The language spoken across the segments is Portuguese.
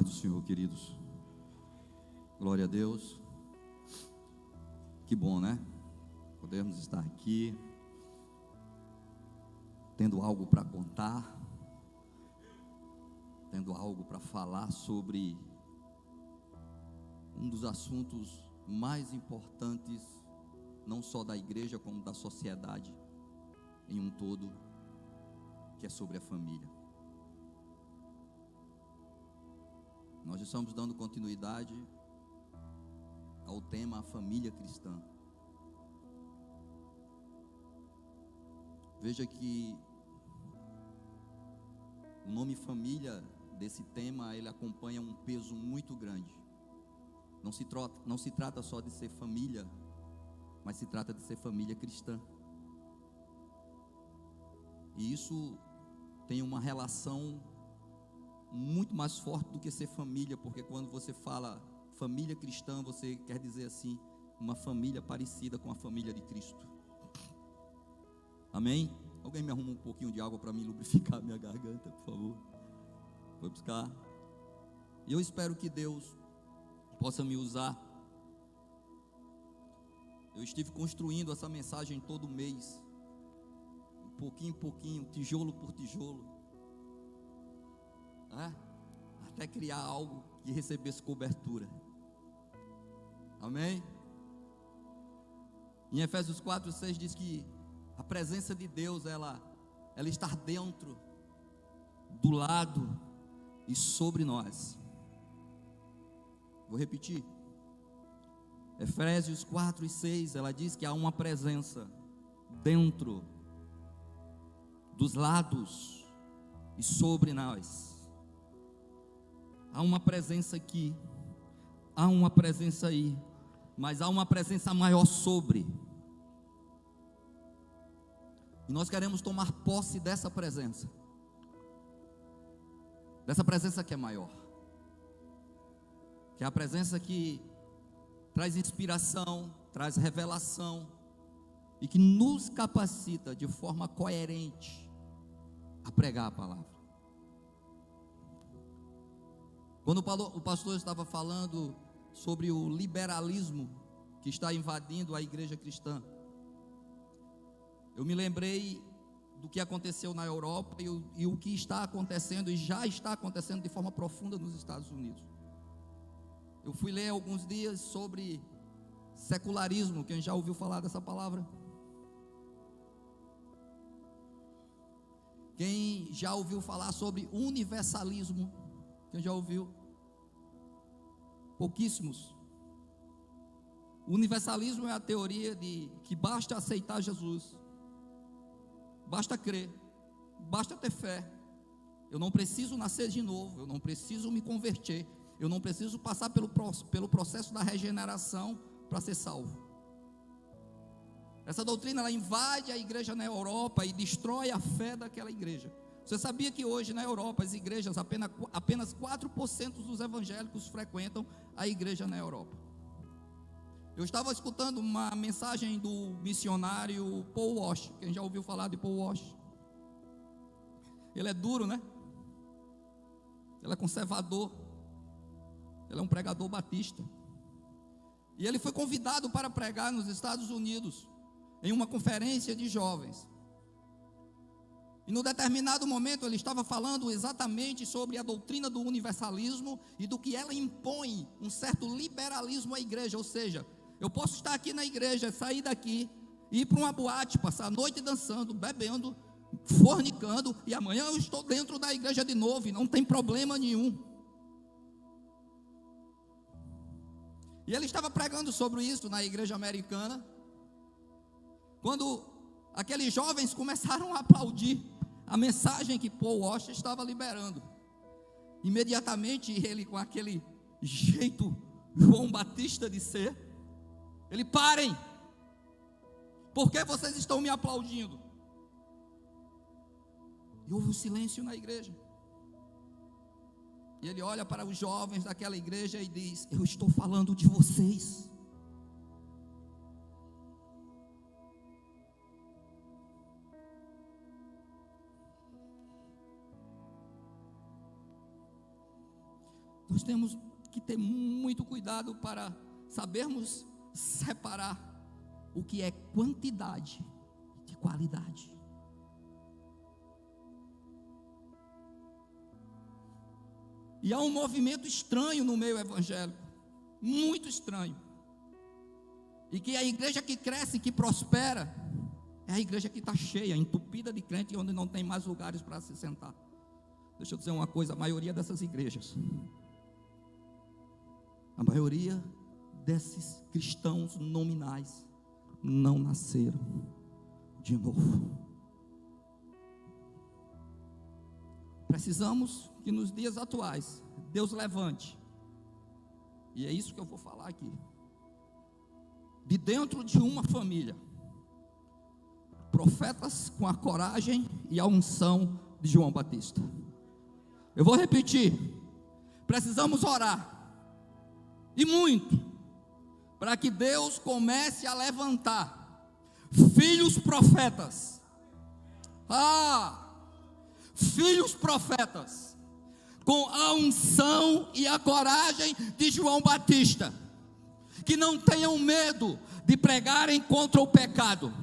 paz do Senhor, queridos. Glória a Deus. Que bom, né? Podemos estar aqui, tendo algo para contar, tendo algo para falar sobre um dos assuntos mais importantes, não só da igreja, como da sociedade em um todo, que é sobre a família. Nós estamos dando continuidade ao tema A Família Cristã. Veja que o nome família desse tema, ele acompanha um peso muito grande. Não se trata só de ser família, mas se trata de ser família cristã. E isso tem uma relação muito mais forte do que ser família, porque quando você fala família cristã, você quer dizer assim, uma família parecida com a família de Cristo. Amém? Alguém me arruma um pouquinho de água para me lubrificar minha garganta, por favor? Vou buscar. E eu espero que Deus possa me usar. Eu estive construindo essa mensagem todo mês, pouquinho em pouquinho, tijolo por tijolo, até criar algo que recebesse cobertura. Amém? Em Efésios 4:6 diz que a presença de Deus, ela está dentro, do lado e sobre nós. Vou repetir. Efésios 4:6, ela diz que há uma presença dentro, dos lados e sobre nós. Há uma presença aqui, há uma presença aí, mas há uma presença maior sobre. E nós queremos tomar posse dessa presença que é maior, que é a presença que traz inspiração, traz revelação e que nos capacita de forma coerente a pregar a palavra. Quando o pastor estava falando sobre o liberalismo que está invadindo a igreja cristã, eu me lembrei do que aconteceu na Europa e o que está acontecendo e já está acontecendo de forma profunda nos Estados Unidos. Eu fui ler alguns dias sobre secularismo. Quem já ouviu falar dessa palavra? Quem já ouviu falar sobre universalismo? Quem já ouviu? Pouquíssimos. O universalismo é a teoria de que basta aceitar Jesus, basta crer, basta ter fé. Eu não preciso nascer de novo, eu não preciso me converter, eu não preciso passar pelo processo da regeneração para ser salvo. Essa doutrina, ela invade a igreja na Europa e destrói a fé daquela igreja. Você sabia que hoje na Europa as igrejas, apenas 4% dos evangélicos frequentam a igreja na Europa? Eu estava escutando uma mensagem do missionário Paul Washer. Quem já ouviu falar de Paul Washer? Ele é duro, né? Ele é conservador. Ele é um pregador batista. E ele foi convidado para pregar nos Estados Unidos, em uma conferência de jovens. E no determinado momento ele estava falando exatamente sobre a doutrina do universalismo e do que ela impõe um certo liberalismo à igreja. Ou seja, eu posso estar aqui na igreja, sair daqui, ir para uma boate, passar a noite dançando, bebendo, fornicando, e amanhã eu estou dentro da igreja de novo e não tem problema nenhum. E ele estava pregando sobre isso na igreja americana, quando aqueles jovens começaram a aplaudir a mensagem que Paul Washer estava liberando. Imediatamente ele, com aquele jeito João Batista de ser, ele: parem, por que vocês estão me aplaudindo? E houve um silêncio na igreja. E ele olha para os jovens daquela igreja e diz: eu estou falando de vocês. Nós temos que ter muito cuidado para sabermos separar o que é quantidade de qualidade. E há um movimento estranho no meio evangélico, muito estranho. E que a igreja que cresce, que prospera, é a igreja que está cheia, entupida de crente, onde não tem mais lugares para se sentar. Deixa eu dizer uma coisa, a maioria dessas igrejas, a maioria desses cristãos nominais não nasceram de novo. Precisamos que nos dias atuais Deus levante, e é isso que eu vou falar aqui, de dentro de uma família, profetas com a coragem e a unção de João Batista. Eu vou repetir, precisamos orar, e muito, para que Deus comece a levantar filhos profetas. Filhos profetas, com a unção e a coragem de João Batista, que não tenham medo de pregarem contra o pecado,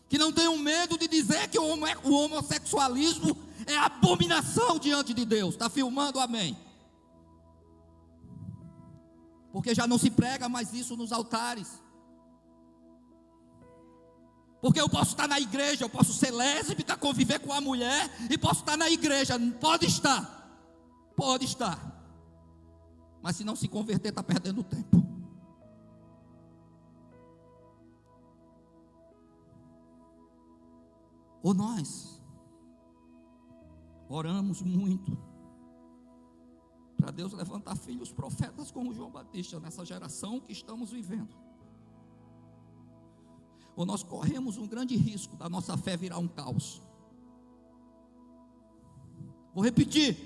que não tenham medo de dizer que o homossexualismo é abominação diante de Deus. Está filmando, amém? Porque já não se prega mais isso nos altares. Porque eu posso estar na igreja, eu posso ser lésbica, conviver com a mulher, e posso estar na igreja. Pode estar, mas se não se converter, está perdendo tempo. Ou nós oramos muito para Deus levantar filhos profetas como João Batista nessa geração que estamos vivendo, ou nós corremos um grande risco da nossa fé virar um caos. Vou repetir,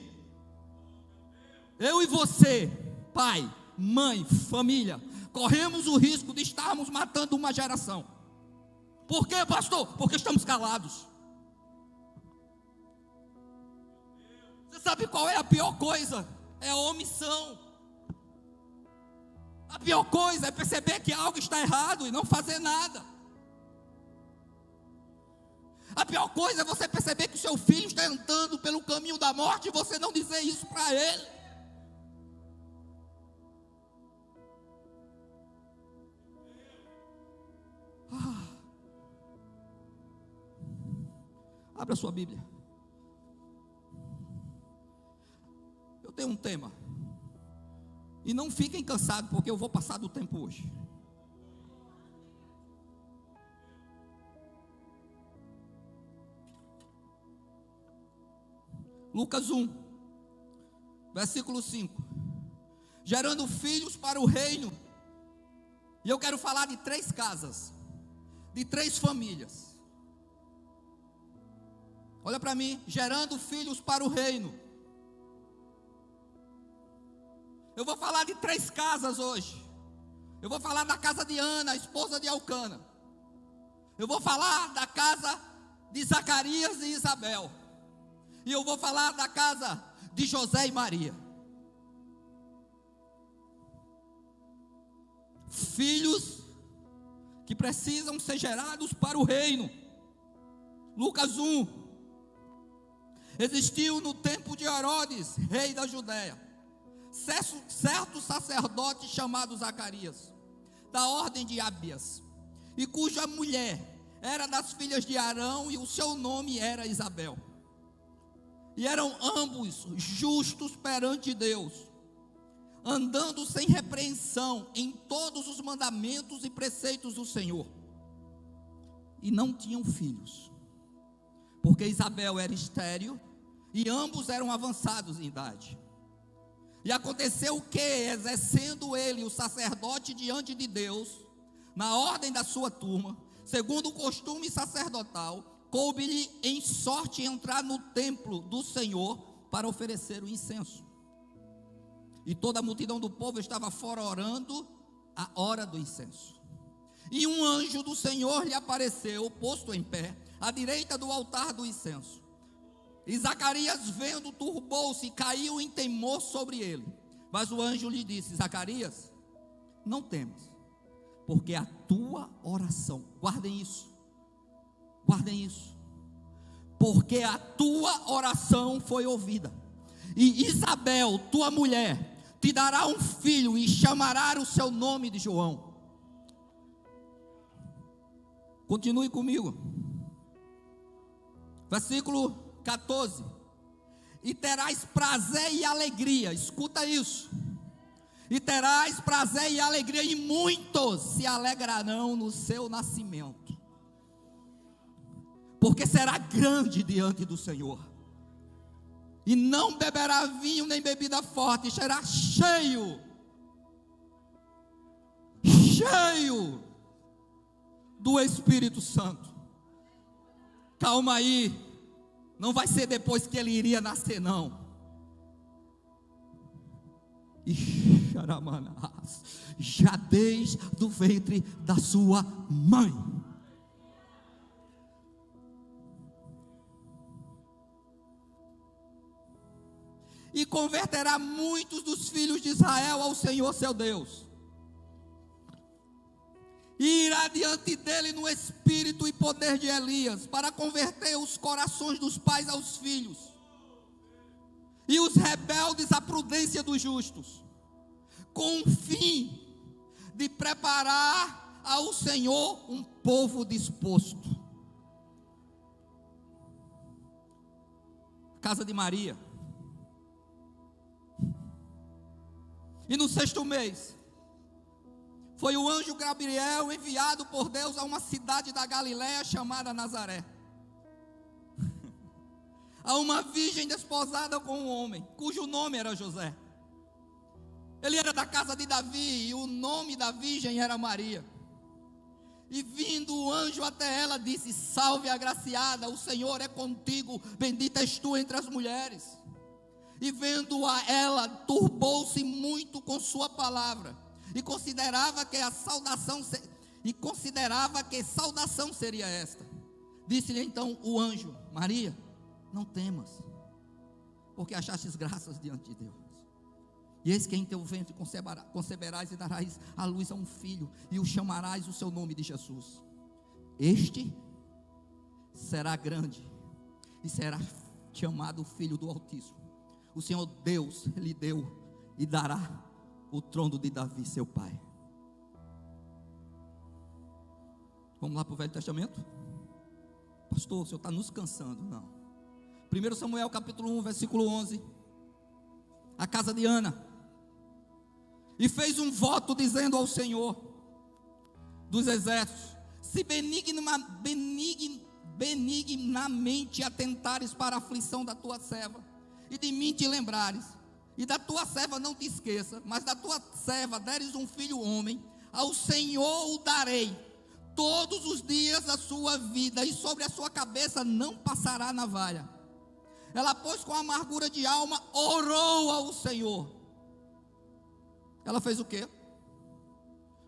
eu e você, pai, mãe, família, corremos o risco de estarmos matando uma geração. Por quê, pastor? Porque estamos calados. Você sabe qual é a pior coisa? É a omissão. A pior coisa é perceber que algo está errado e não fazer nada. A pior coisa é você perceber que o seu filho está andando pelo caminho da morte e você não dizer isso para ele. Abra sua Bíblia. Eu tenho um tema, e não fiquem cansados, porque eu vou passar do tempo hoje. Lucas 1, versículo 5. Gerando filhos para o reino. E eu quero falar de 3 casas, de 3 famílias. Olha para mim, gerando filhos para o reino. Eu vou falar de 3 casas hoje. Eu vou falar da casa de Ana, a esposa de Elcana. Eu vou falar da casa de Zacarias e Isabel. E eu vou falar da casa de José e Maria. Filhos que precisam ser gerados para o reino. Lucas 1. Existiu no tempo de Herodes, rei da Judéia, certo sacerdote chamado Zacarias, da ordem de Abias, e cuja mulher era das filhas de Arão, e o seu nome era Isabel. E eram ambos justos perante Deus, andando sem repreensão em todos os mandamentos e preceitos do Senhor. E não tinham filhos, porque Isabel era estéril, e ambos eram avançados em idade. E aconteceu que, exercendo ele o sacerdote diante de Deus, na ordem da sua turma, segundo o costume sacerdotal, coube-lhe em sorte entrar no templo do Senhor para oferecer o incenso. E toda a multidão do povo estava fora orando a hora do incenso. E um anjo do Senhor lhe apareceu, posto em pé, à direita do altar do incenso. E Zacarias, vendo, turbou-se e caiu em temor sobre ele. Mas o anjo lhe disse: Zacarias, não temas, porque a tua oração, guardem isso, porque a tua oração foi ouvida, e Isabel, tua mulher, te dará um filho e chamará o seu nome de João. Continue comigo, versículo 14: e terás prazer e alegria, escuta isso, e terás prazer e alegria, e muitos se alegrarão no seu nascimento, porque será grande diante do Senhor, e não beberá vinho nem bebida forte, será cheio do Espírito Santo. Calma aí, não vai ser depois que ele iria nascer, não. Já desde do ventre da sua mãe. E converterá muitos dos filhos de Israel ao Senhor seu Deus, e irá diante dele no espírito e poder de Elias, para converter os corações dos pais aos filhos, e os rebeldes à prudência dos justos, com o fim de preparar ao Senhor um povo disposto. Casa de Maria. E no 6º mês, foi o anjo Gabriel enviado por Deus a uma cidade da Galiléia chamada Nazaré, a uma virgem desposada com um homem, cujo nome era José. Ele era da casa de Davi, e o nome da virgem era Maria. E vindo o anjo até ela, disse: salve, agraciada, o Senhor é contigo, bendita és tu entre as mulheres. E vendo-a ela, turbou-se muito com sua palavra, e considerava que saudação seria esta. Disse-lhe então o anjo: Maria, não temas, porque achastes graças diante de Deus. E eis que em teu ventre conceberás e darás à luz a um filho, e o chamarás o seu nome de Jesus. Este será grande, e será chamado Filho do Altíssimo. O Senhor Deus lhe deu e dará o trono de Davi seu pai. Vamos lá para o Velho Testamento? Pastor, o senhor está nos cansando. Não. 1 Samuel capítulo 1, versículo 11. A casa de Ana. E fez um voto dizendo ao Senhor dos exércitos: se benignamente atentares para a aflição da tua serva, e de mim te lembrares, e da tua serva não te esqueça, mas da tua serva deres um filho homem, ao Senhor o darei todos os dias da sua vida, e sobre a sua cabeça não passará navalha. Ela, pois, com amargura de alma, orou ao Senhor. Ela fez o quê?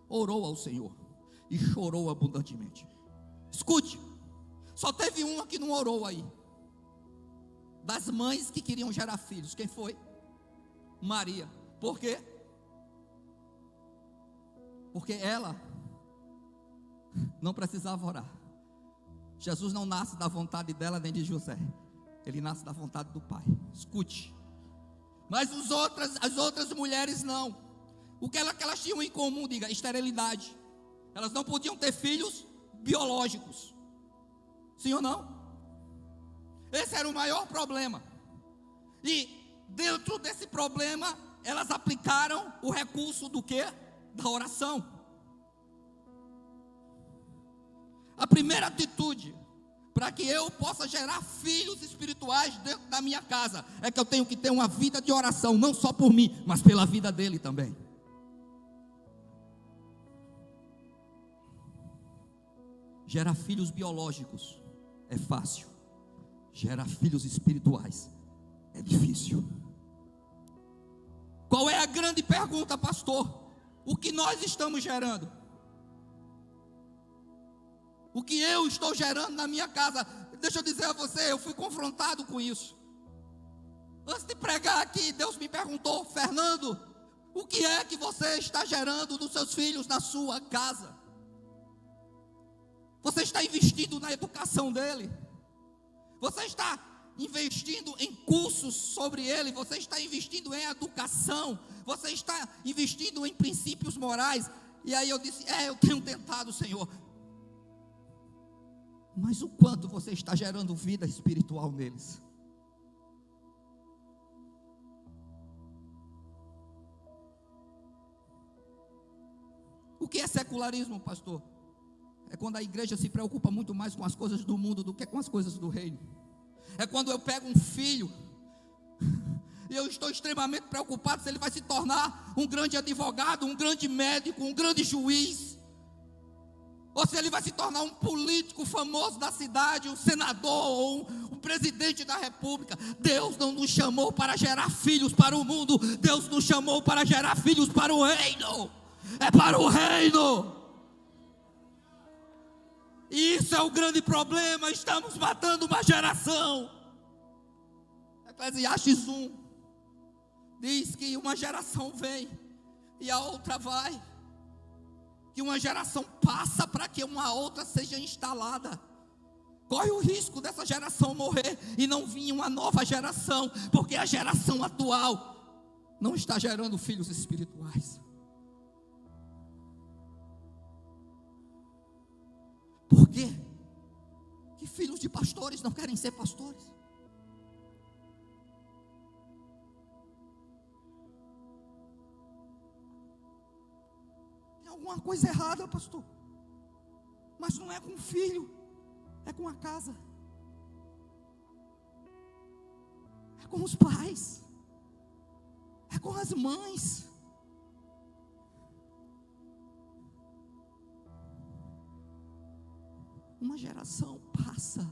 Orou ao Senhor e chorou abundantemente. Escute, só teve uma que não orou aí, das mães que queriam gerar filhos. Quem foi? Maria. Por quê? Porque ela não precisava orar. Jesus não nasce da vontade dela nem de José, ele nasce da vontade do Pai. Escute. Mas as outras mulheres não. O que elas tinham em comum? Diga: esterilidade. Elas não podiam ter filhos biológicos. Sim ou não? Esse era o maior problema. E dentro desse problema, elas aplicaram o recurso do quê? Da oração. A primeira atitude para que eu possa gerar filhos espirituais dentro da minha casa é que eu tenho que ter uma vida de oração, não só por mim, mas pela vida dele também. Gerar filhos biológicos é fácil, gerar filhos espirituais é difícil. Qual é a grande pergunta, pastor? O que nós estamos gerando? O que eu estou gerando na minha casa? deixa eu dizer a você, eu fui confrontado com isso. Antes de pregar aqui, Deus me perguntou: Fernando, o que é que você está gerando dos seus filhos na sua casa? Você está investindo na educação dele? Você está investindo em cursos sobre ele? Você está investindo em educação? Você está investindo em princípios morais? E aí eu disse: eu tenho tentado, Senhor. Mas o quanto você está gerando vida espiritual neles? O que é secularismo, pastor? É quando a igreja se preocupa muito mais com as coisas do mundo do que com as coisas do reino. É quando eu pego um filho e eu estou extremamente preocupado se ele vai se tornar um grande advogado, um grande médico, um grande juiz, ou se ele vai se tornar um político famoso da cidade, um senador ou um presidente da república. Deus não nos chamou para gerar filhos para o mundo. Deus nos chamou para gerar filhos para o reino. É para o reino. E isso é o grande problema. Estamos matando uma geração. Eclesiastes 1 diz que uma geração vem e a outra vai, que uma geração passa para que uma outra seja instalada. Corre o risco dessa geração morrer e não vir uma nova geração, porque a geração atual não está gerando filhos espirituais. Por quê? Que filhos de pastores não querem ser pastores? Tem alguma coisa errada, pastor. Mas não é com o filho, é com a casa, é com os pais, é com as mães. Uma geração passa,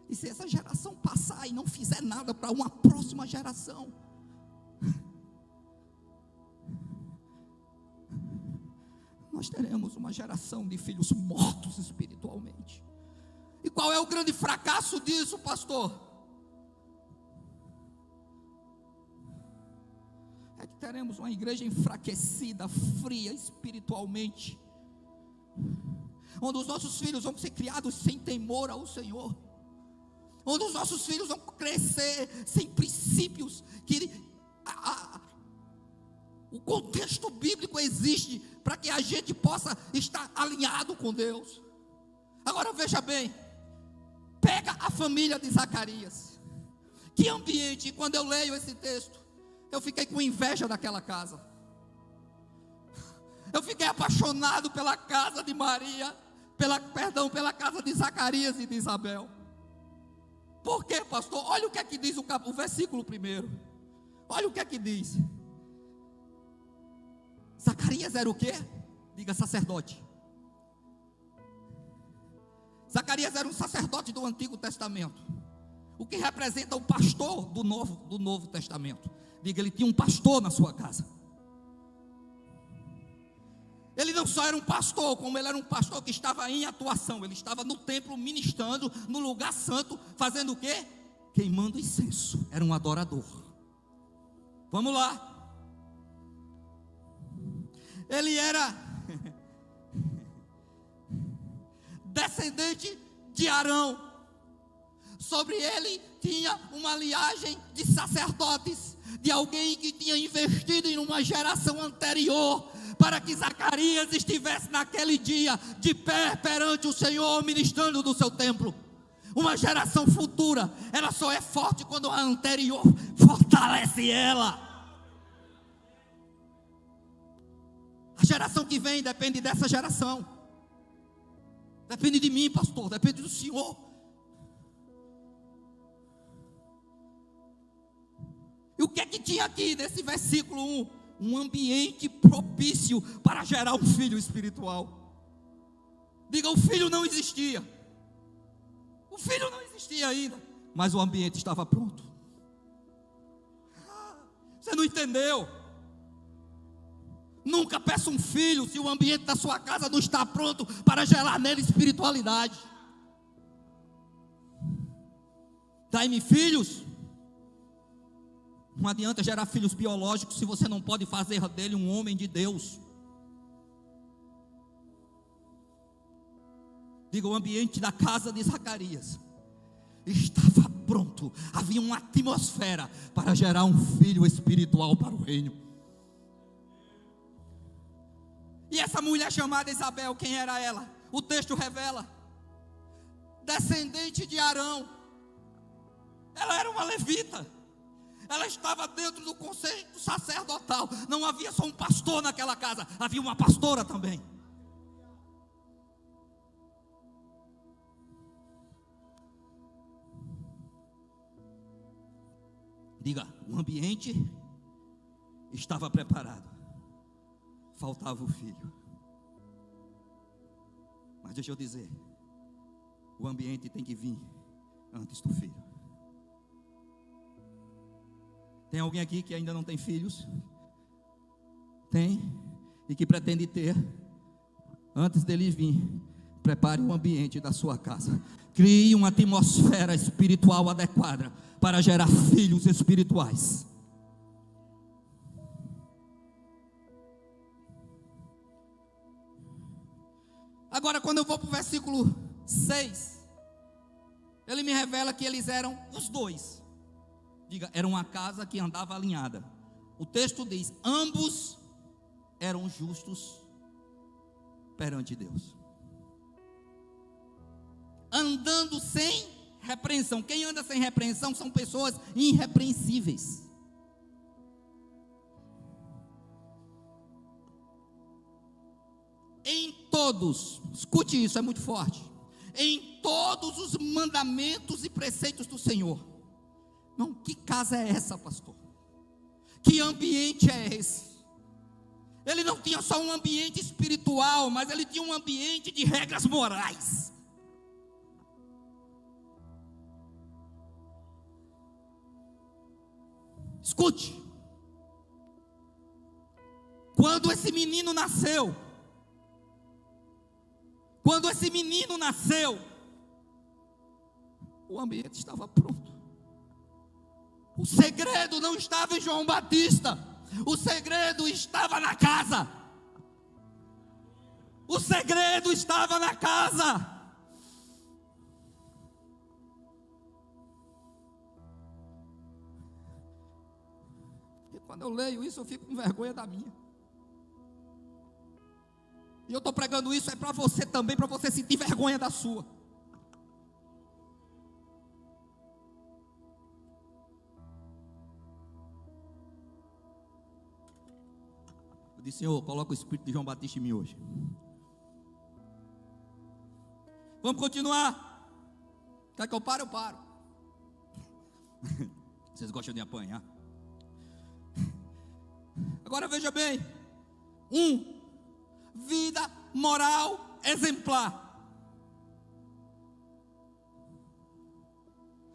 e se essa geração passar e não fizer nada para uma próxima geração, nós teremos uma geração de filhos mortos espiritualmente. E qual é o grande fracasso disso, pastor? É que teremos uma igreja enfraquecida, fria espiritualmente, onde os nossos filhos vão ser criados sem temor ao Senhor, onde os nossos filhos vão crescer sem princípios que o contexto bíblico existe para que a gente possa estar alinhado com Deus. Agora veja bem, pega a família de Zacarias. Que ambiente! Quando eu leio esse texto, eu fiquei com inveja daquela casa. Eu fiquei apaixonado pela casa de Maria, pela casa de Zacarias e de Isabel. Por quê, pastor? Olha o que é que diz o versículo primeiro. Olha o que é que diz. Zacarias era o quê? Diga, sacerdote. Zacarias era um sacerdote do Antigo Testamento, o que representa o pastor do Novo Testamento. Diga, ele tinha um pastor na sua casa. Ele não só era um pastor, como ele era um pastor que estava em atuação. Ele estava no templo ministrando, no lugar santo, fazendo o quê? Queimando incenso. Era um adorador. Vamos lá. Ele era descendente de Arão. Sobre ele tinha uma linhagem de sacerdotes, de alguém que tinha investido em uma geração anterior, para que Zacarias estivesse naquele dia de pé perante o Senhor, ministrando no seu templo. Uma geração futura, ela só é forte quando a anterior fortalece ela. A geração que vem depende dessa geração. Depende de mim, pastor, depende do Senhor. E o que é que tinha aqui nesse versículo 1? Um ambiente propício para gerar um filho espiritual. Diga, o filho não existia. O filho não existia ainda, mas o ambiente estava pronto. Você não entendeu? Nunca peça um filho se o ambiente da sua casa não está pronto para gerar nele espiritualidade. Dai-me filhos. Não adianta gerar filhos biológicos se você não pode fazer dele um homem de Deus. Diga, o ambiente da casa de Zacarias estava pronto. Havia uma atmosfera para gerar um filho espiritual para o reino. E essa mulher chamada Isabel, quem era ela? O texto revela: descendente de Arão. Ela era uma levita. Ela estava dentro do conceito sacerdotal. Não havia só um pastor naquela casa, havia uma pastora também. Diga, o ambiente estava preparado. Faltava o filho. Mas deixa eu dizer, o ambiente tem que vir antes do filho. Tem alguém aqui que ainda não tem filhos? Tem, e que pretende ter. Antes dele vir, prepare o ambiente da sua casa. Crie uma atmosfera espiritual adequada para gerar filhos espirituais. Agora, quando eu vou para o versículo 6, ele me revela que eles eram os dois. Diga, era uma casa que andava alinhada. O texto diz: ambos eram justos perante Deus, andando sem repreensão. Quem anda sem repreensão são pessoas irrepreensíveis. Em todos, escute isso, é muito forte. Em todos os mandamentos e preceitos do Senhor. Não, que casa é essa, pastor? Que ambiente é esse? Ele não tinha só um ambiente espiritual, mas ele tinha um ambiente de regras morais. Escute. Quando esse menino nasceu, o ambiente estava pronto. O segredo não estava em João Batista. O segredo estava na casa. O segredo estava na casa. E quando eu leio isso, eu fico com vergonha da minha. E eu estou pregando isso é para você também, para você sentir vergonha da sua. Eu disse: Senhor, coloca o espírito de João Batista em mim hoje. Vamos continuar. Quer que eu pare? Eu paro. Vocês gostam de apanhar? Agora veja bem. Vida moral exemplar.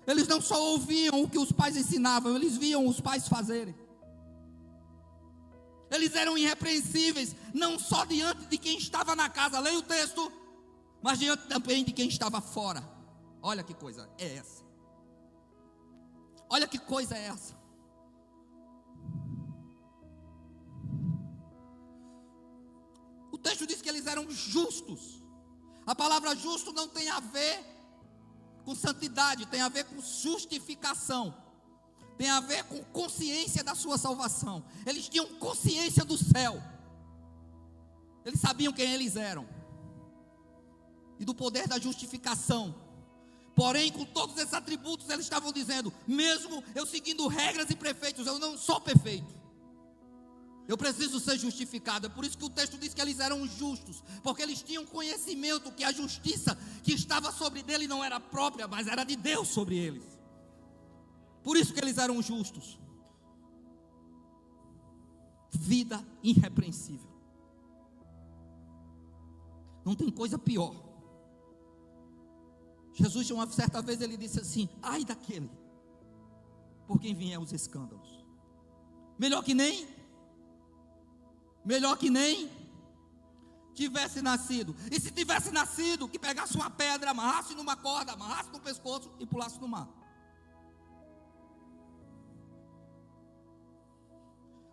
Eles não só ouviam o que os pais ensinavam, eles viam os pais fazerem. Eles eram irrepreensíveis, não só diante de quem estava na casa, leia o texto, mas diante também de quem estava fora. Olha que coisa é essa. Olha que coisa é essa. O texto diz que eles eram justos. A palavra justo não tem a ver com santidade, tem a ver com justificação, tem a ver com consciência da sua salvação. Eles tinham consciência do céu. Eles sabiam quem eles eram e do poder da justificação. Porém, com todos esses atributos, eles estavam dizendo: mesmo eu seguindo regras e preceitos, eu não sou perfeito. Eu preciso ser justificado. É por isso que o texto diz que eles eram justos, porque eles tinham conhecimento que a justiça que estava sobre dele não era própria, mas era de Deus sobre eles. Por isso que eles eram justos. Vida irrepreensível. Não tem coisa pior. Jesus, uma certa vez, ele disse assim: ai daquele por quem vier os escândalos. Melhor que nem tivesse nascido. E se tivesse nascido, que pegasse uma pedra, amarrasse numa corda, amarrasse no pescoço e pulasse no mar.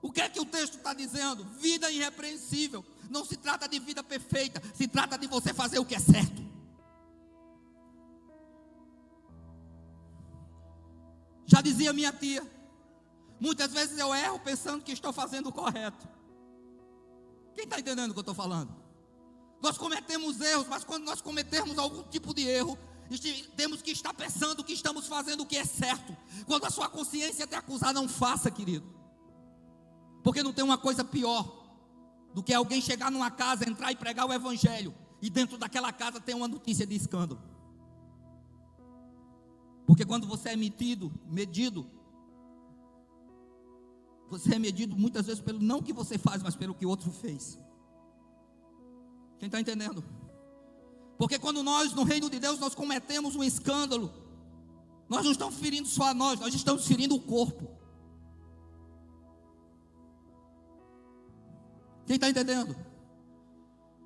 O que é que o texto está dizendo? Vida irrepreensível. Não se trata de vida perfeita, se trata de você fazer o que é certo. Já dizia minha tia, muitas vezes eu erro pensando que estou fazendo o correto. Quem está entendendo o que eu estou falando? Nós cometemos erros, mas quando nós cometermos algum tipo de erro, temos que estar pensando que estamos fazendo o que é certo. Quando a sua consciência te acusar, não faça, querido. Porque não tem uma coisa pior do que alguém chegar numa casa, entrar e pregar o evangelho, e dentro daquela casa tem uma notícia de escândalo. Porque quando você é medido, você é medido muitas vezes pelo não que você faz, mas pelo que o outro fez. Quem está entendendo? Porque quando nós, no reino de Deus, nós cometemos um escândalo, nós não estamos ferindo só a nós estamos ferindo o corpo. Quem está entendendo?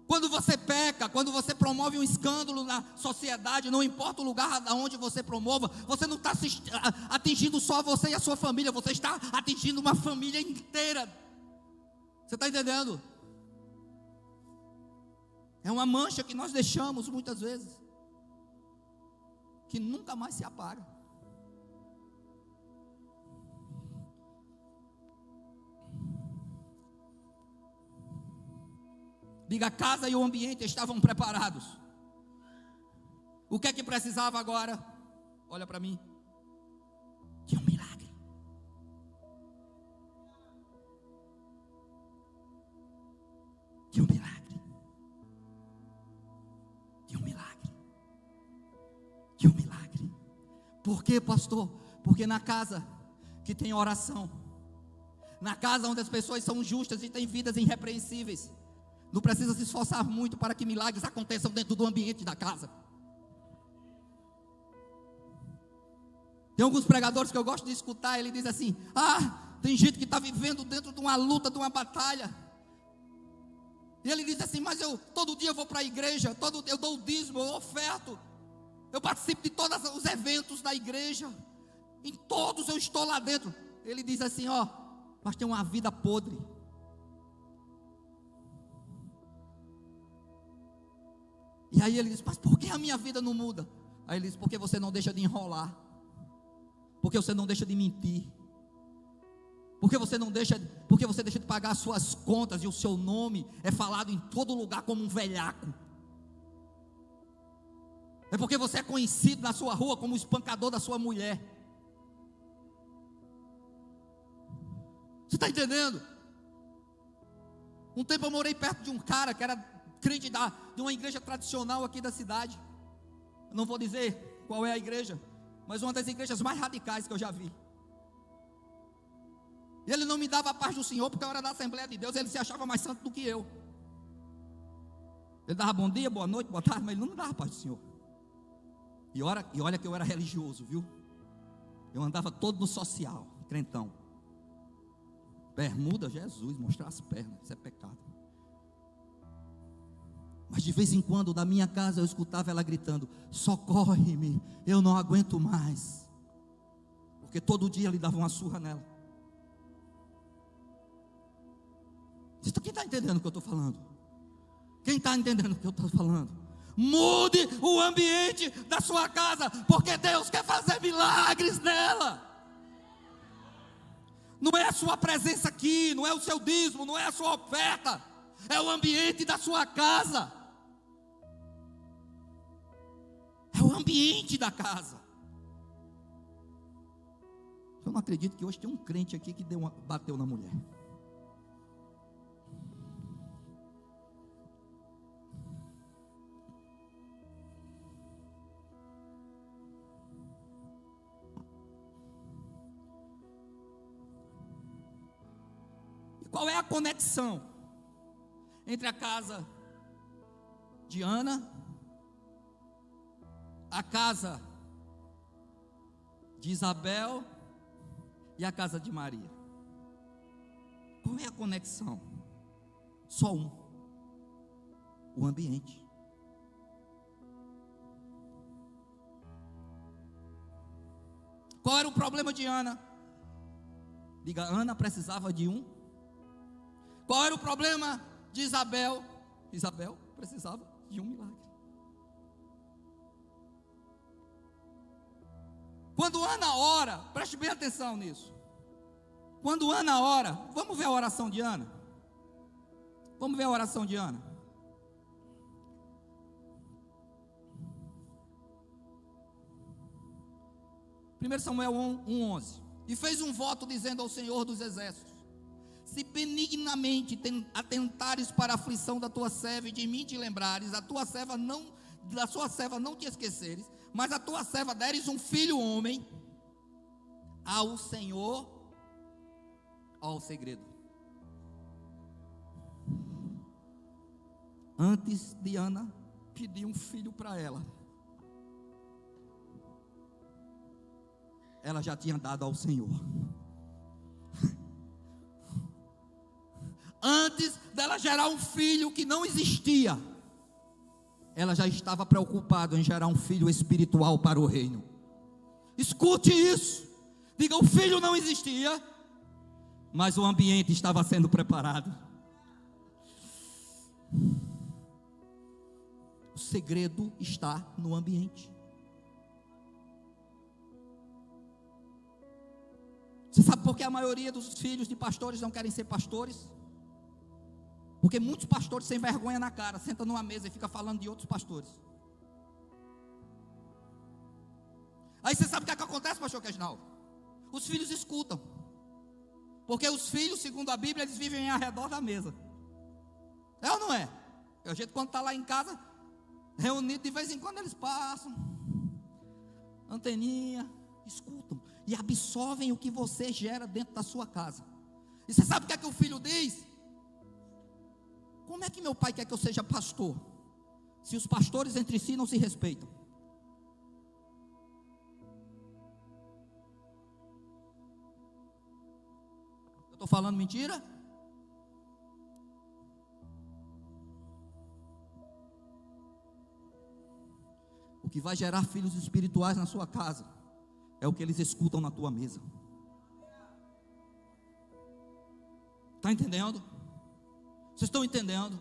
Quando você peca, quando você promove um escândalo na sociedade, não importa o lugar onde você promova, você não está atingindo só você e a sua família, você está atingindo uma família inteira. Você está entendendo? É uma mancha que nós deixamos muitas vezes, que nunca mais se apaga. Diga, a casa e o ambiente estavam preparados. O que é que precisava agora? Olha para mim. De um milagre. De um milagre. De um milagre. De um milagre. Por quê, pastor? Porque na casa que tem oração, na casa onde as pessoas são justas e têm vidas irrepreensíveis, não precisa se esforçar muito para que milagres aconteçam dentro do ambiente da casa. Tem alguns pregadores que eu gosto de escutar, ele diz assim: tem gente que está vivendo dentro de uma luta, de uma batalha. E ele diz assim: mas eu todo dia vou para a igreja, eu dou o dízimo, eu oferto, eu participo de todos os eventos da igreja, em todos eu estou lá dentro. Ele diz assim: mas tem uma vida podre. E aí ele diz: mas por que a minha vida não muda? Aí ele diz: porque você não deixa de enrolar, porque você não deixa de mentir, porque você deixa de pagar as suas contas, e o seu nome é falado em todo lugar como um velhaco. É porque você é conhecido na sua rua como o espancador da sua mulher. Você está entendendo? Um tempo eu morei perto de um cara que era crente de uma igreja tradicional aqui da cidade. Eu não vou dizer qual é a igreja, mas uma das igrejas mais radicais que eu já vi. E ele não me dava a paz do Senhor, porque eu era da Assembleia de Deus, ele se achava mais santo do que eu. Ele dava bom dia, boa noite, boa tarde, mas ele não me dava a paz do Senhor. E olha que eu era religioso, viu? Eu andava todo no social, crentão. Bermuda, Jesus, mostrar as pernas, isso é pecado. Mas de vez em quando, da minha casa, eu escutava ela gritando: socorre-me, eu não aguento mais. Porque todo dia ele dava uma surra nela. Quem está entendendo o que eu estou falando? Quem está entendendo o que eu estou falando? Mude o ambiente da sua casa, porque Deus quer fazer milagres nela. Não é a sua presença aqui, não é o seu dízimo, não é a sua oferta, é o ambiente da sua casa. É o ambiente da casa. Eu não acredito que hoje tem um crente aqui que bateu na mulher. E qual é a conexão entre a casa de Ana, a casa de Isabel e a casa de Maria? Qual é a conexão? Só um: o ambiente. Qual era o problema de Ana? Diga, Ana precisava de um Qual era o problema de Isabel? Isabel precisava de um milagre. Quando Ana ora, preste bem atenção nisso. Quando Ana ora, vamos ver a oração de Ana? Vamos ver a oração de Ana. Primeiro Samuel 1:11. E fez um voto dizendo ao Senhor dos Exércitos: se benignamente atentares para a aflição da tua serva e de mim te lembrares, da sua serva não te esqueceres, mas a tua serva deres um filho homem, ao Senhor, ó o segredo. Antes de Ana pedir um filho para ela já tinha dado ao Senhor. Antes dela gerar um filho que não existia, ela já estava preocupada em gerar um filho espiritual para o reino. Escute isso. Diga: o filho não existia, mas o ambiente estava sendo preparado. O segredo está no ambiente. Você sabe por que a maioria dos filhos de pastores não querem ser pastores? Porque muitos pastores sem vergonha na cara sentam numa mesa e ficam falando de outros pastores. Aí você sabe o que acontece, pastor Reginaldo? Os filhos escutam. Porque os filhos, segundo a Bíblia, eles vivem ao redor da mesa. É ou não é? A gente, quando está lá em casa, reunido, de vez em quando eles passam, anteninha, escutam e absorvem o que você gera dentro da sua casa. E você sabe o que o filho diz? Como é que meu pai quer que eu seja pastor, se os pastores entre si não se respeitam? Eu estou falando mentira? O que vai gerar filhos espirituais na sua casa é o que eles escutam na tua mesa. Está entendendo? Vocês estão entendendo?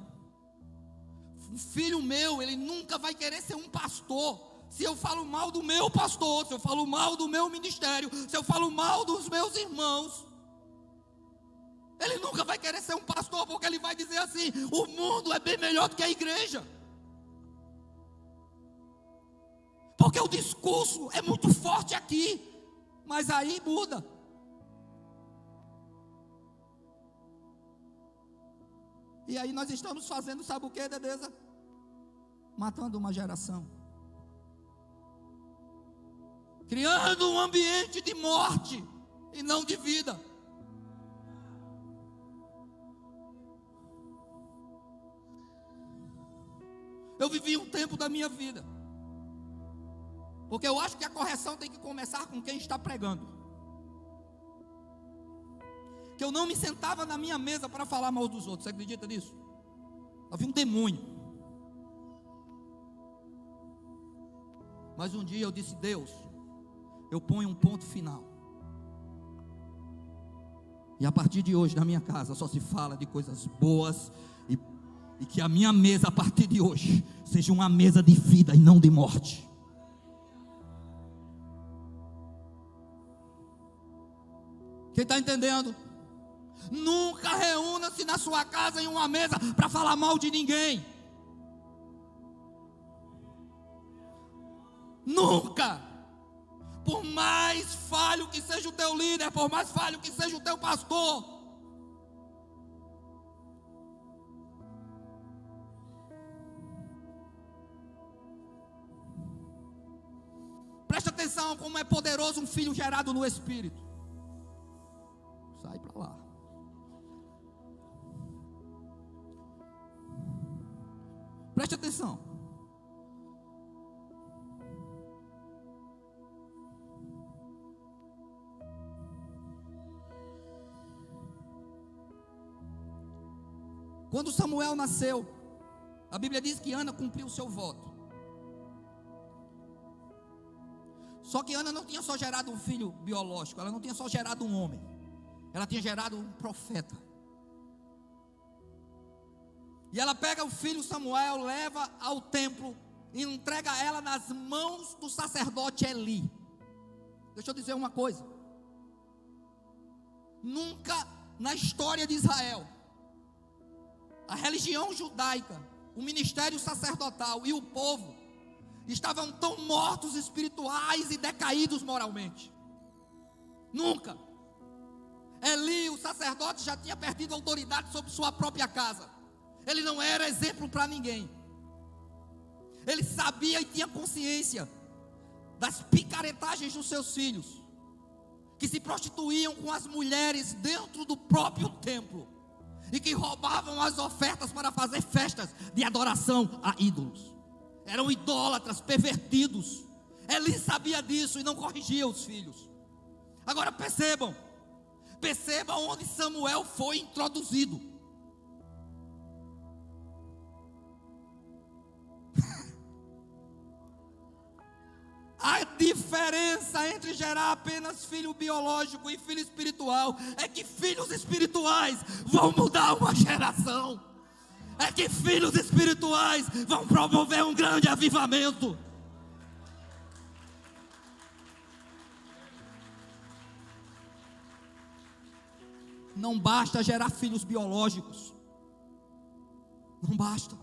Um filho meu, ele nunca vai querer ser um pastor se eu falo mal do meu pastor, se eu falo mal do meu ministério, se eu falo mal dos meus irmãos. Ele nunca vai querer ser um pastor, porque ele vai dizer assim: o mundo é bem melhor do que a igreja. Porque o discurso é muito forte aqui, mas aí muda. E aí nós estamos fazendo, sabe o que, Dedeza? Matando uma geração. Criando um ambiente de morte e não de vida. Eu vivi um tempo da minha vida, porque eu acho que a correção tem que começar com quem está pregando. Que eu não me sentava na minha mesa para falar mal dos outros. Você acredita nisso? Havia um demônio. Mas um dia eu disse: Deus, eu ponho um ponto final. E a partir de hoje na minha casa só se fala de coisas boas. E que a minha mesa a partir de hoje seja uma mesa de vida e não de morte. Quem está entendendo? Nunca reúna-se na sua casa em uma mesa para falar mal de ninguém. Nunca. Por mais falho que seja o teu líder, por mais falho que seja o teu pastor, preste atenção como é poderoso um filho gerado no Espírito. Sai para lá. Preste atenção. Quando Samuel nasceu, a Bíblia diz que Ana cumpriu o seu voto. Só que Ana não tinha só gerado um filho biológico, ela não tinha só gerado um homem, ela tinha gerado um profeta. E ela pega o filho Samuel, leva ao templo e entrega ela nas mãos do sacerdote Eli. Deixa eu dizer uma coisa. Nunca na história de Israel, a religião judaica, o ministério sacerdotal e o povo estavam tão mortos espirituais e decaídos moralmente. Nunca. Eli, o sacerdote, já tinha perdido autoridade sobre sua própria casa. Ele não era exemplo para ninguém. Ele sabia e tinha consciência das picaretagens dos seus filhos, que se prostituíam com as mulheres dentro do próprio templo e que roubavam as ofertas para fazer festas de adoração a ídolos. Eram idólatras, pervertidos. Eli sabia disso e não corrigia os filhos. Agora percebam onde Samuel foi introduzido. A diferença entre gerar apenas filho biológico e filho espiritual é que filhos espirituais vão mudar uma geração. É que filhos espirituais vão promover um grande avivamento. Não basta gerar filhos biológicos. Não basta.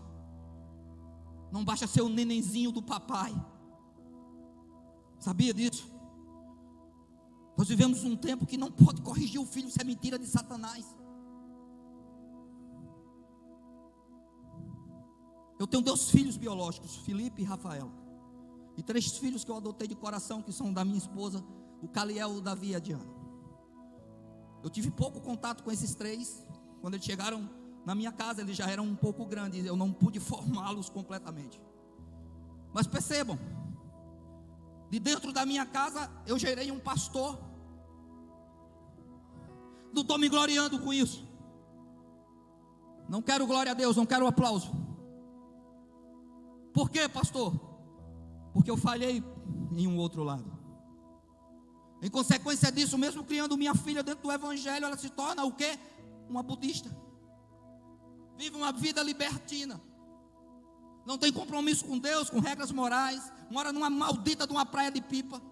Não basta ser o nenenzinho do papai. Sabia disso? Nós vivemos um tempo que não pode corrigir o filho, isso é mentira de Satanás. Eu tenho 2 filhos biológicos, Felipe e Rafael, e 3 filhos que eu adotei de coração, que são da minha esposa, o Caliel, o Davi e a Diana. Eu tive pouco contato com esses 3. Quando eles chegaram na minha casa, eles já eram um pouco grandes, eu não pude formá-los completamente. Mas percebam, de dentro da minha casa eu gerei um pastor. Não estou me gloriando com isso. Não quero glória a Deus, não quero aplauso. Por quê, pastor? Porque eu falhei em um outro lado. Em consequência disso, mesmo criando minha filha dentro do evangelho, ela se torna o quê? Uma budista. Vive uma vida libertina. Não tem compromisso com Deus, com regras morais. Mora numa maldita de uma praia de pipa.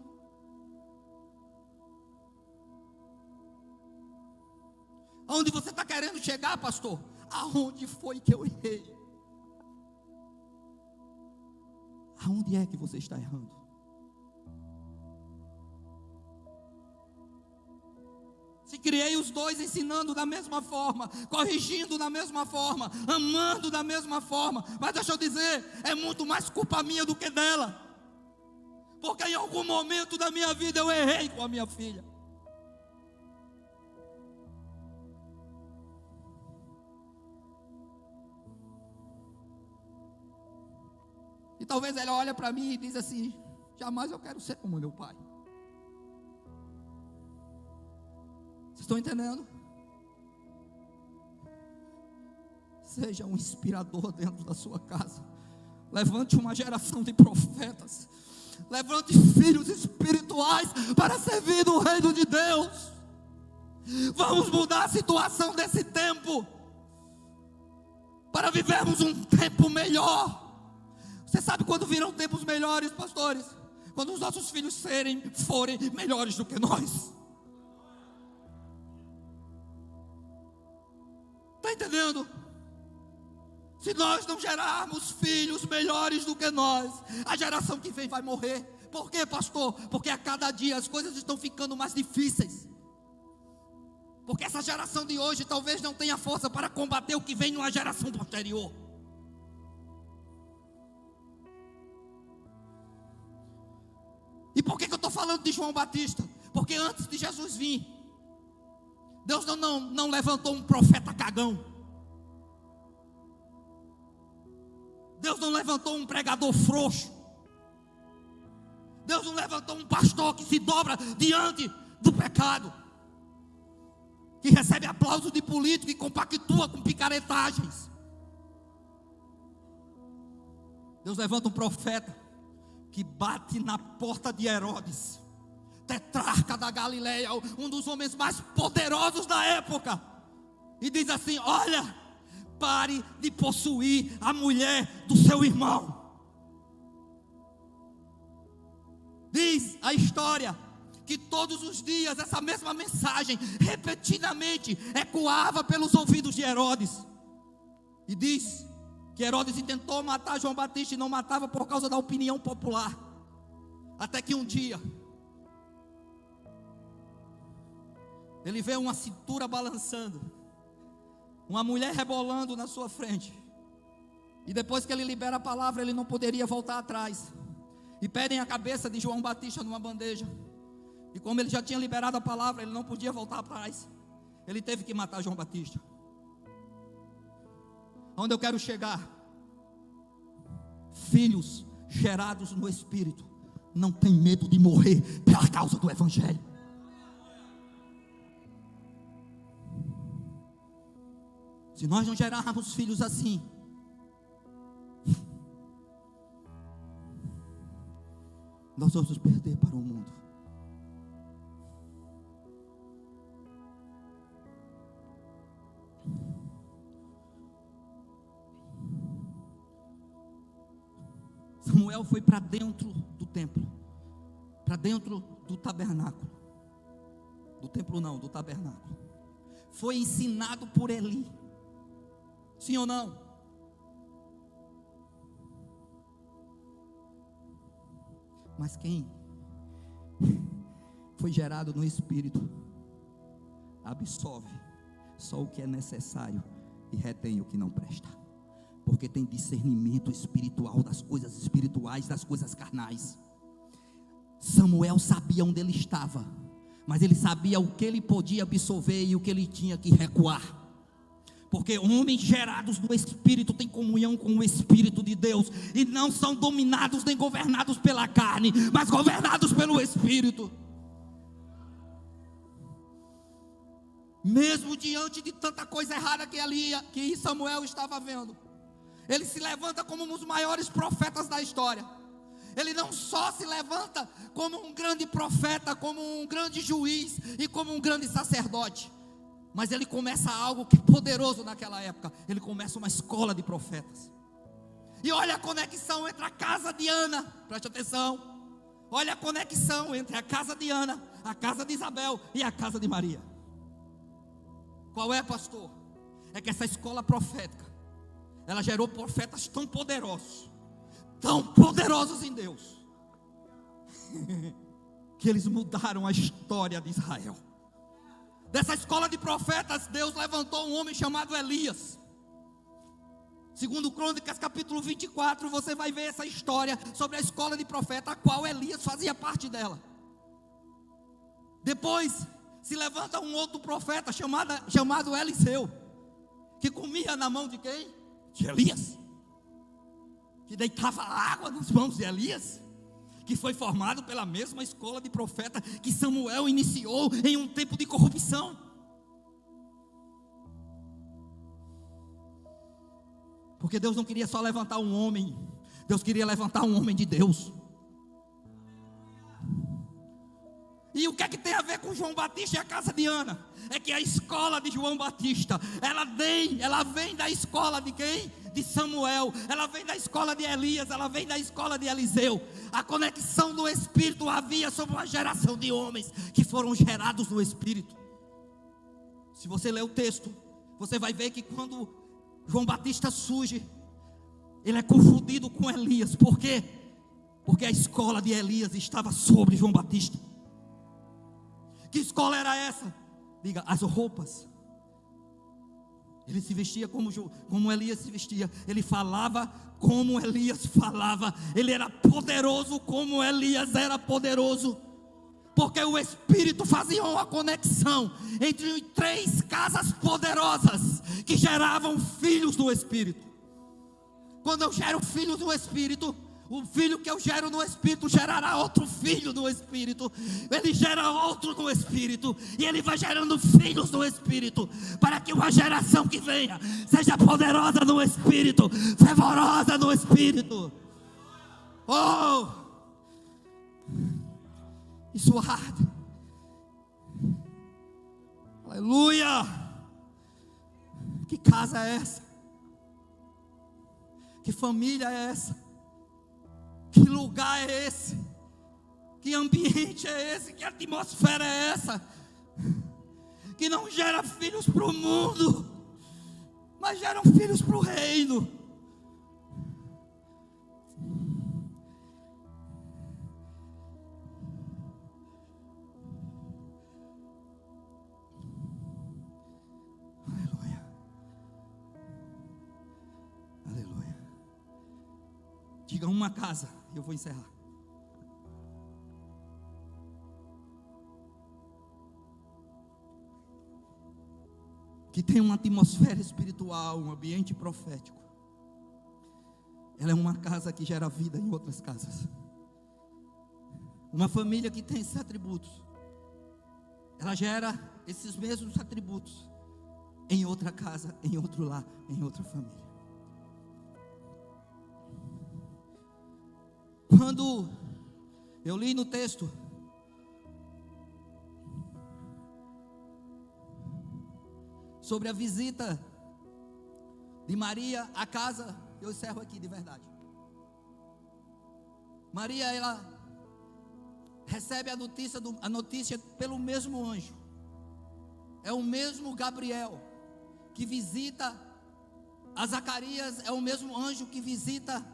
Aonde você está querendo chegar, pastor? Aonde foi que eu errei? Aonde é que você está errando? Se criei os 2 ensinando da mesma forma, corrigindo da mesma forma, amando da mesma forma, mas deixa eu dizer, é muito mais culpa minha do que dela, porque em algum momento da minha vida eu errei com a minha filha. E talvez ela olhe para mim e diz assim: jamais eu quero ser como meu pai. Vocês estão entendendo? Seja um inspirador dentro da sua casa. Levante uma geração de profetas. Levante filhos espirituais para servir no reino de Deus. Vamos mudar a situação desse tempo, para vivermos um tempo melhor. Você sabe quando virão tempos melhores, pastores? Quando os nossos filhos forem melhores do que nós. Está entendendo? Se nós não gerarmos filhos melhores do que nós, a geração que vem vai morrer. Por quê, pastor? Porque a cada dia as coisas estão ficando mais difíceis. Porque essa geração de hoje talvez não tenha força para combater o que vem numa geração posterior. E por que eu estou falando de João Batista? Porque antes de Jesus vir, Deus não levantou um profeta cagão. Deus não levantou um pregador frouxo. Deus não levantou um pastor que se dobra diante do pecado, que recebe aplauso de político e compactua com picaretagens. Deus levanta um profeta que bate na porta de Herodes, tetrarca da Galileia, um dos homens mais poderosos da época, e diz assim: olha, Pare de possuir a mulher do seu irmão. Diz a história que todos os dias essa mesma mensagem repetidamente ecoava pelos ouvidos de Herodes. E diz que Herodes intentou matar João Batista e não matava por causa da opinião popular. Até que um dia ele vê uma cintura balançando, uma mulher rebolando na sua frente. E depois que ele libera a palavra, ele não poderia voltar atrás. E pedem a cabeça de João Batista numa bandeja. E como ele já tinha liberado a palavra, ele não podia voltar atrás. Ele teve que matar João Batista. Onde eu quero chegar? Filhos gerados no Espírito não tem medo de morrer pela causa do Evangelho. Se nós não gerarmos filhos assim, nós vamos nos perder para o mundo. Samuel foi para dentro do templo, para dentro do tabernáculo. Do templo não, do tabernáculo. Foi ensinado por Eli. Sim ou não? Mas quem foi gerado no Espírito absorve só o que é necessário e retém o que não presta, porque tem discernimento espiritual das coisas espirituais, das coisas carnais. Samuel sabia onde ele estava, mas ele sabia o que ele podia absorver e o que ele tinha que recuar. Porque homens gerados no Espírito têm comunhão com o Espírito de Deus, e não são dominados nem governados pela carne, mas governados pelo Espírito. Mesmo diante de tanta coisa errada que Samuel estava vendo, ele se levanta como um dos maiores profetas da história. Ele não só se levanta como um grande profeta, como um grande juiz e como um grande sacerdote, mas ele começa algo que é poderoso naquela época. Ele começa uma escola de profetas. E olha a conexão entre a casa de Ana, preste atenção. Olha a conexão entre a casa de Ana, a casa de Isabel e a casa de Maria. Qual é, pastor? É que essa escola profética, ela gerou profetas tão poderosos em Deus, que eles mudaram a história de Israel. Dessa escola de profetas, Deus levantou um homem chamado Elias. Segundo Crônicas capítulo 24, você vai ver essa história sobre a escola de profeta, a qual Elias fazia parte dela. Depois se levanta um outro profeta chamado Eliseu, que comia na mão de quem? De Elias. Que deitava água nas mãos de Elias, que foi formado pela mesma escola de profeta que Samuel iniciou em um tempo de corrupção. Porque Deus não queria só levantar um homem, Deus queria levantar um homem de Deus. E o que é que tem a ver com João Batista e a casa de Ana? É que a escola de João Batista, ela vem da escola de quem? De Samuel. Ela vem da escola de Elias, ela vem da escola de Eliseu. A conexão do Espírito havia sobre uma geração de homens que foram gerados no Espírito. Se você ler o texto, você vai ver que quando João Batista surge, ele é confundido com Elias. Por quê? Porque a escola de Elias estava sobre João Batista. Que escola era essa? Diga, as roupas. Ele se vestia como Elias se vestia. Ele falava como Elias falava. Ele era poderoso como Elias era poderoso. Porque o Espírito fazia uma conexão entre 3 casas poderosas que geravam filhos do Espírito. Quando eu gero filhos do Espírito, o filho que eu gero no Espírito gerará outro filho no Espírito. Ele gera outro no Espírito. E ele vai gerando filhos no Espírito, para que uma geração que venha seja poderosa no Espírito, fervorosa no Espírito. Oh! Isso arde. Aleluia! Que casa é essa? Que família é essa? Que lugar é esse? Que ambiente é esse? Que atmosfera é essa? Que não gera filhos para o mundo, mas geram filhos para o reino. Aleluia. Aleluia. Diga uma casa, eu vou encerrar. Que tem uma atmosfera espiritual, um ambiente profético. Ela é uma casa que gera vida em outras casas. Uma família que tem esses atributos, ela gera esses mesmos atributos em outra casa, em outro lar, em outra família. Quando eu li no texto sobre a visita de Maria à casa, eu encerro aqui de verdade. Maria, ela recebe a notícia pelo mesmo anjo. É o mesmo Gabriel que visita a Zacarias, é o mesmo anjo que visita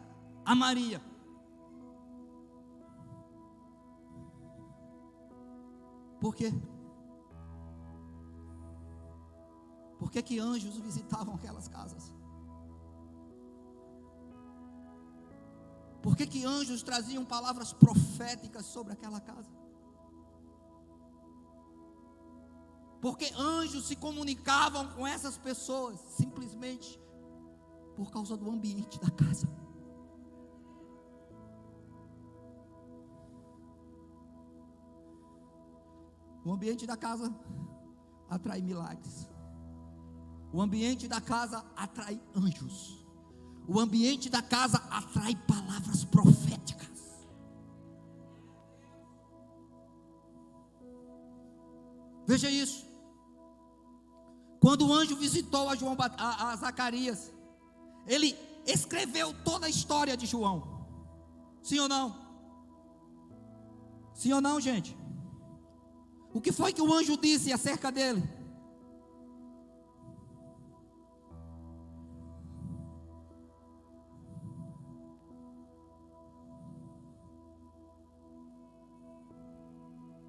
a Maria. Por quê? Por que anjos visitavam aquelas casas? Por que anjos traziam palavras proféticas sobre aquela casa? Porque anjos se comunicavam com essas pessoas simplesmente por causa do ambiente da casa. O ambiente da casa atrai milagres. O ambiente da casa atrai anjos. O ambiente da casa atrai palavras proféticas. Veja isso. Quando o anjo visitou a Zacarias, ele escreveu toda a história de João. Sim ou não? Sim ou não, gente? O que foi que o anjo disse acerca dele?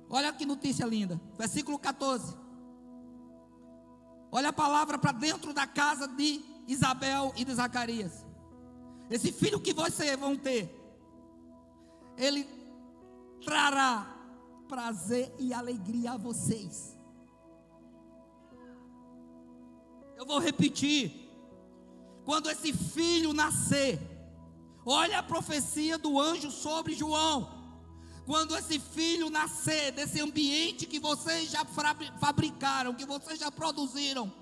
Olha que notícia linda, versículo 14. Olha a palavra para dentro da casa de Isabel e de Zacarias. Esse filho que vocês vão ter, ele trará prazer e alegria a vocês. Eu vou repetir. Quando esse filho nascer, olha a profecia do anjo sobre João. Quando esse filho nascer desse ambiente que vocês já fabricaram, que vocês já produziram,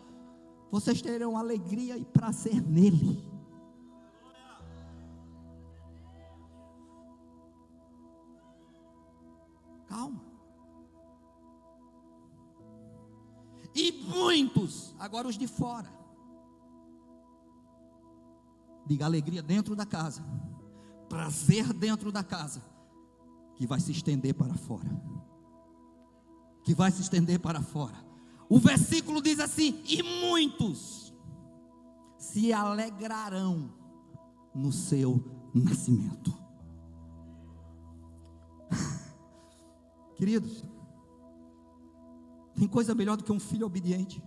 vocês terão alegria e prazer nele. Calma. E muitos, agora os de fora, diga alegria dentro da casa, prazer dentro da casa, que vai se estender para fora. Que vai se estender para fora. O versículo diz assim: e muitos se alegrarão no seu nascimento. Queridos, tem coisa melhor do que um filho obediente.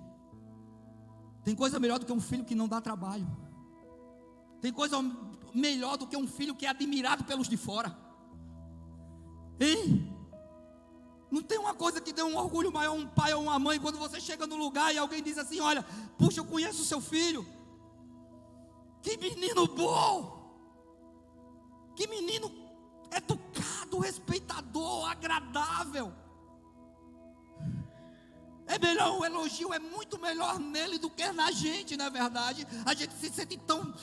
Tem coisa melhor do que um filho que não dá trabalho. Tem coisa melhor do que um filho que é admirado pelos de fora. Hein? Não tem uma coisa que dê um orgulho maior a um pai ou uma mãe quando você chega no lugar e alguém diz assim: olha, puxa, eu conheço o seu filho. Que menino bom. Que menino educado, respeitador, agradável. É melhor, o elogio é muito melhor nele do que na gente, não é verdade? A gente se sente tão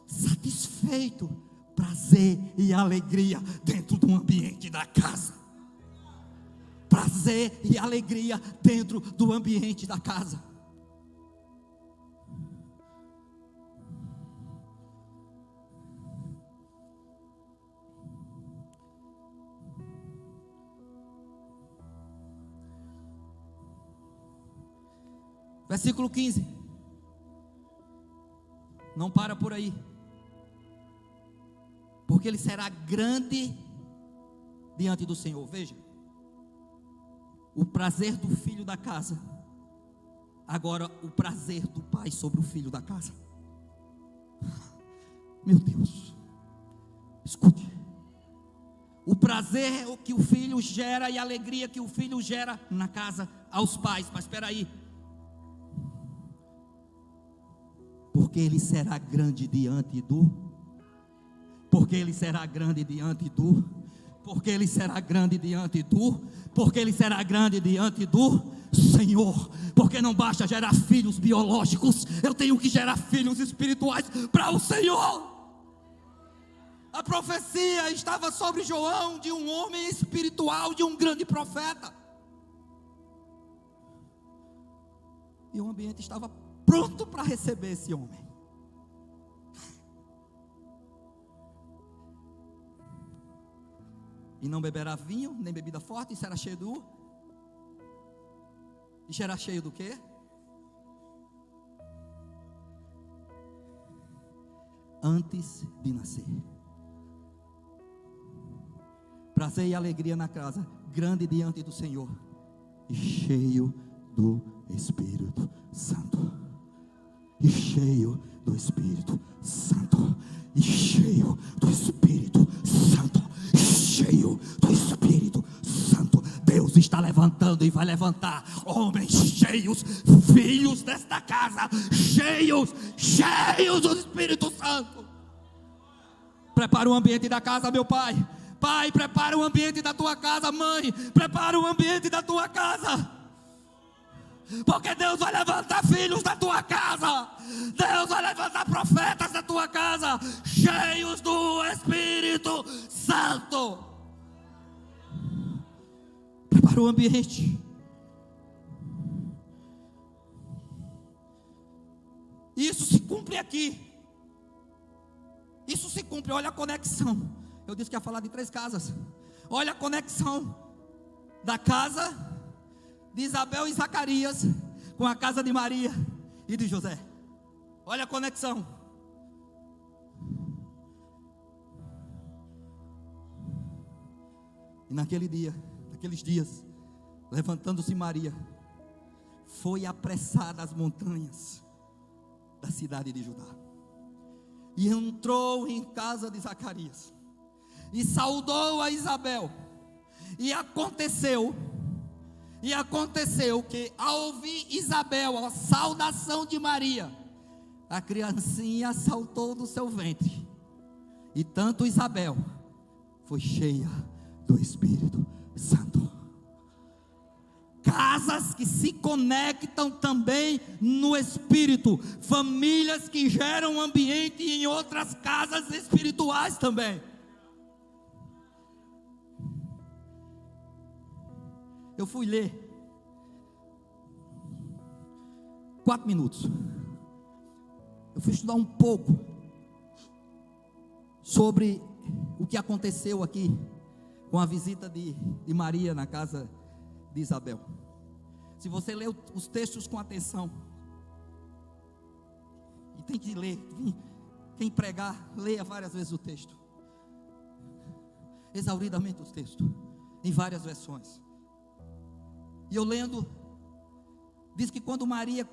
satisfeito. Prazer e alegria dentro do ambiente da casa. Prazer e alegria dentro do ambiente da casa. Versículo 15. Não para por aí. Porque ele será grande diante do Senhor. Veja, o prazer do filho da casa, agora o prazer do pai sobre o filho da casa. Meu Deus, escute. O prazer que o filho gera e a alegria que o filho gera na casa aos pais. Mas espera aí. Porque ele será grande diante do. Porque ele será grande diante do. Porque ele será grande diante do. Porque ele será grande diante do Senhor. Porque não basta gerar filhos biológicos, eu tenho que gerar filhos espirituais para o Senhor. A profecia estava sobre João, de um homem espiritual, de um grande profeta. E o ambiente estava pronto para receber esse homem. E não beberá vinho, nem bebida forte, e será cheio do... E será cheio do quê? Antes de nascer. Prazer e alegria na casa, grande diante do Senhor, e cheio do Espírito Santo. E cheio do Espírito Santo. E cheio do Espírito Santo. E cheio do Espírito Santo. Deus está levantando e vai levantar homens cheios, filhos desta casa, cheios do Espírito Santo. Prepara o ambiente da casa, meu pai. Pai, prepara o ambiente da tua casa. Mãe, prepara o ambiente da tua casa. Porque Deus vai levantar filhos da tua casa. Deus vai levantar profetas da tua casa, cheios do Espírito Santo. Prepara o ambiente. Isso se cumpre aqui. Isso se cumpre, olha a conexão. Eu disse que ia falar de 3 casas. Olha a conexão da casa de Isabel e Zacarias com a casa de Maria e de José. Olha a conexão. E naquele dia, naqueles dias, levantando-se Maria, foi apressada às montanhas da cidade de Judá, e entrou em casa de Zacarias, e saudou a Isabel. E aconteceu que, ao ouvir Isabel a saudação de Maria, a criancinha saltou do seu ventre, e tanto Isabel foi cheia do Espírito Santo. Casas que se conectam também no Espírito, famílias que geram ambiente em outras casas espirituais também. Eu fui ler 4 minutos. Eu fui estudar um pouco sobre o que aconteceu aqui com a visita de Maria na casa de Isabel. Se você ler os textos com atenção, e tem que ler, quem pregar, leia várias vezes o texto, exauridamente os textos, em várias versões. E eu lendo, diz que quando Maria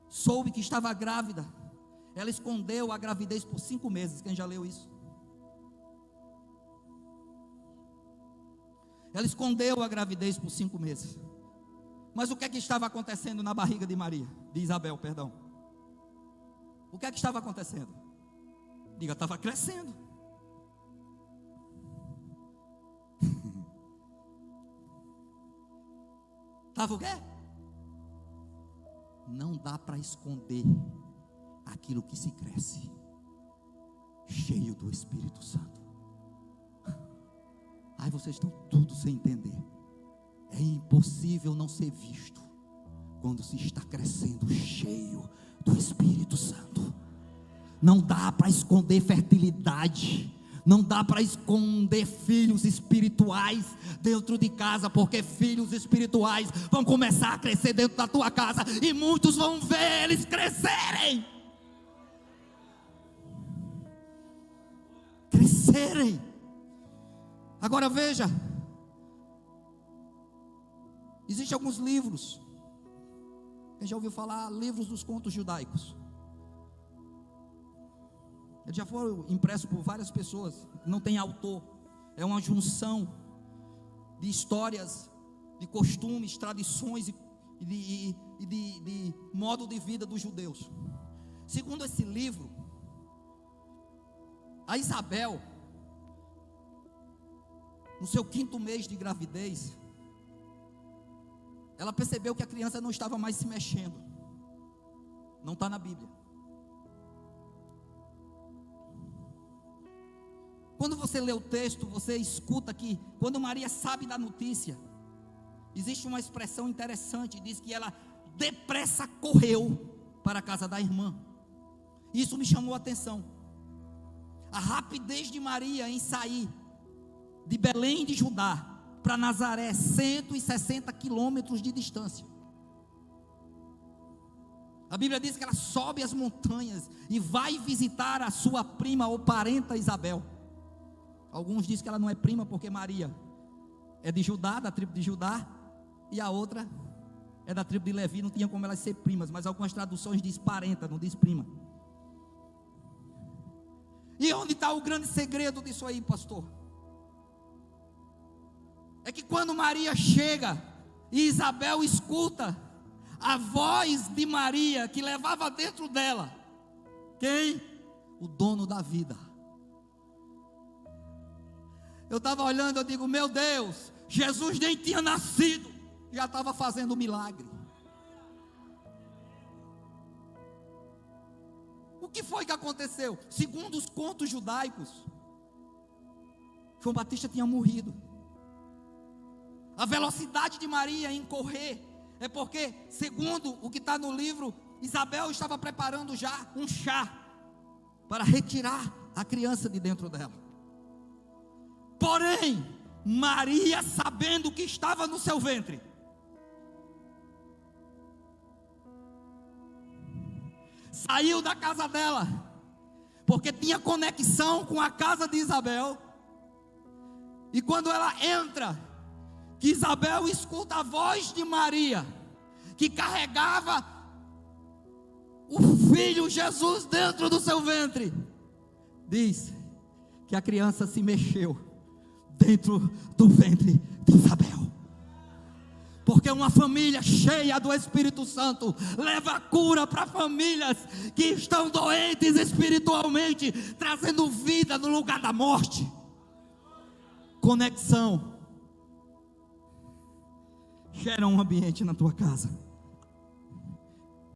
soube que estava grávida, ela escondeu a gravidez por 5 meses. Quem já leu isso? Ela escondeu a gravidez por 5 meses. Mas o que é que estava acontecendo na barriga de Maria? De Isabel, perdão. O que é que estava acontecendo? Diga, estava crescendo. Estava o quê? Não dá para esconder aquilo que se cresce. Cheio do Espírito Santo. Ai, vocês estão tudo sem entender. É impossível não ser visto quando se está crescendo cheio do Espírito Santo. Não dá para esconder fertilidade. Não dá para esconder filhos espirituais dentro de casa, porque filhos espirituais vão começar a crescer dentro da tua casa, e muitos vão ver eles crescerem. Crescerem. Agora veja, existem alguns livros, quem já ouviu falar, livros dos contos judaicos? Ele já foi impresso por várias pessoas, não tem autor, é uma junção de histórias, de costumes, tradições e de modo de vida dos judeus. Segundo esse livro, a Isabel, no seu 5º mês de gravidez, ela percebeu que a criança não estava mais se mexendo. Não está na Bíblia. Quando você lê o texto, você escuta que quando Maria sabe da notícia, existe uma expressão interessante, diz que ela depressa correu para a casa da irmã. Isso me chamou a atenção. A rapidez de Maria em sair de Belém de Judá para Nazaré, 160 quilômetros de distância. A Bíblia diz que ela sobe as montanhas e vai visitar a sua prima ou parenta Isabel. Alguns dizem que ela não é prima porque Maria é de Judá, da tribo de Judá, e a outra é da tribo de Levi, não tinha como elas ser primas, mas algumas traduções diz parenta, não diz prima. E onde está o grande segredo disso aí, pastor? É que quando Maria chega e Isabel escuta a voz de Maria que levava dentro dela, quem? O dono da vida. Eu estava olhando, eu digo, meu Deus, Jesus nem tinha nascido, já estava fazendo milagre. O que foi que aconteceu? Segundo os contos judaicos, João Batista tinha morrido. A velocidade de Maria em correr é porque, segundo o que está no livro, Isabel estava preparando já um chá para retirar a criança de dentro dela. Porém, Maria, sabendo o que estava no seu ventre, saiu da casa dela, porque tinha conexão com a casa de Isabel. E quando ela entra, que Isabel escuta a voz de Maria, que carregava o filho Jesus dentro do seu ventre, diz que a criança se mexeu dentro do ventre de Isabel. Porque uma família cheia do Espírito Santo leva cura para famílias que estão doentes espiritualmente, trazendo vida no lugar da morte. Conexão gera um ambiente na tua casa.